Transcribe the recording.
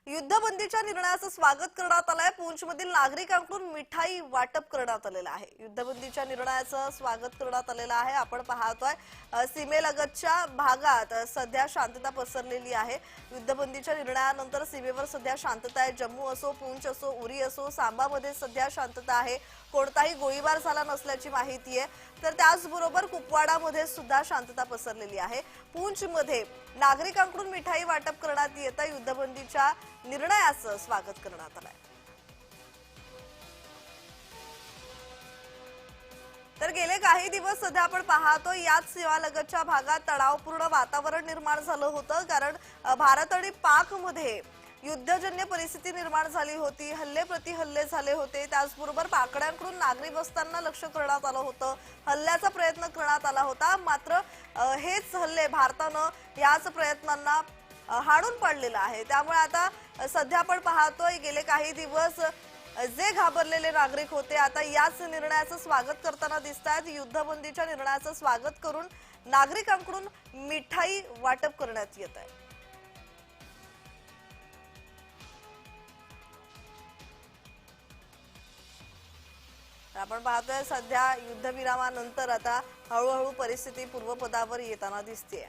युद्धबंदीच्या निर्णयाचं स्वागत करण्यात आलंय। पूंछमधील नागरिकांकडून मिठाई वाटप करण्यात आलेलं आहे। युद्धबंदीच्या निर्णयाचं स्वागत करण्यात आलेलं आहे। आपण पाहतोय सीमेलगतच्या भागात सध्या शांतता पसरलेली आहे। युद्धबंदीच्या निर्णयानंतर सीमेवर सध्या शांतता आहे। जम्मू असो, पूंछ असो, उरी असो, सांबामध्ये सध्या शांतता आहे। कोणताही गोळीबार झाला नसल्याची माहिती आहे। तर त्याचबरोबर कुपवाडामध्ये सुद्धा शांतता पसरलेली आहे। पूंछमध्ये नागरिकांकडून मिठाई वाटप करण्यात येत आहे। युद्धबंदीच्या निर्णयाचं स्वागत करण्यात आलंय। तर गेले काही दिवस सध्या आपण पाहतो याच सीमालगतच्या भागात तणावपूर्ण वातावरण निर्माण झालं होतं, कारण भारत आणि पाकमध्ये युद्धजन्य परिस्थिती निर्माण झाली होती। हल्ले प्रति हल्ले झाले होते। त्याचबरोबर पाकड्यांकडून नागरी वस्त्यांना लक्ष्य करण्यात आलं होतं। हल्ल्याचा प्रयत्न करण्यात आला होता। मात्र हेच हल्ले भारतानं याच प्रयत्नांना हाणून पाडलेलं आहे। त्यामुळे आता सध्या आपण पाहतोय गेले काही दिवस जे घाबरलेले नागरिक होते आता याच निर्णयाचं स्वागत करताना दिसतात। युद्धबंदीच्या निर्णयाचं स्वागत करून नागरिकांकडून मिठाई वाटप करण्यात येत आहे। आपण पाहतोय सध्या युद्धविरामानंतर आता हळूहळू परिस्थिती पूर्वपदावर येताना दिसतेय।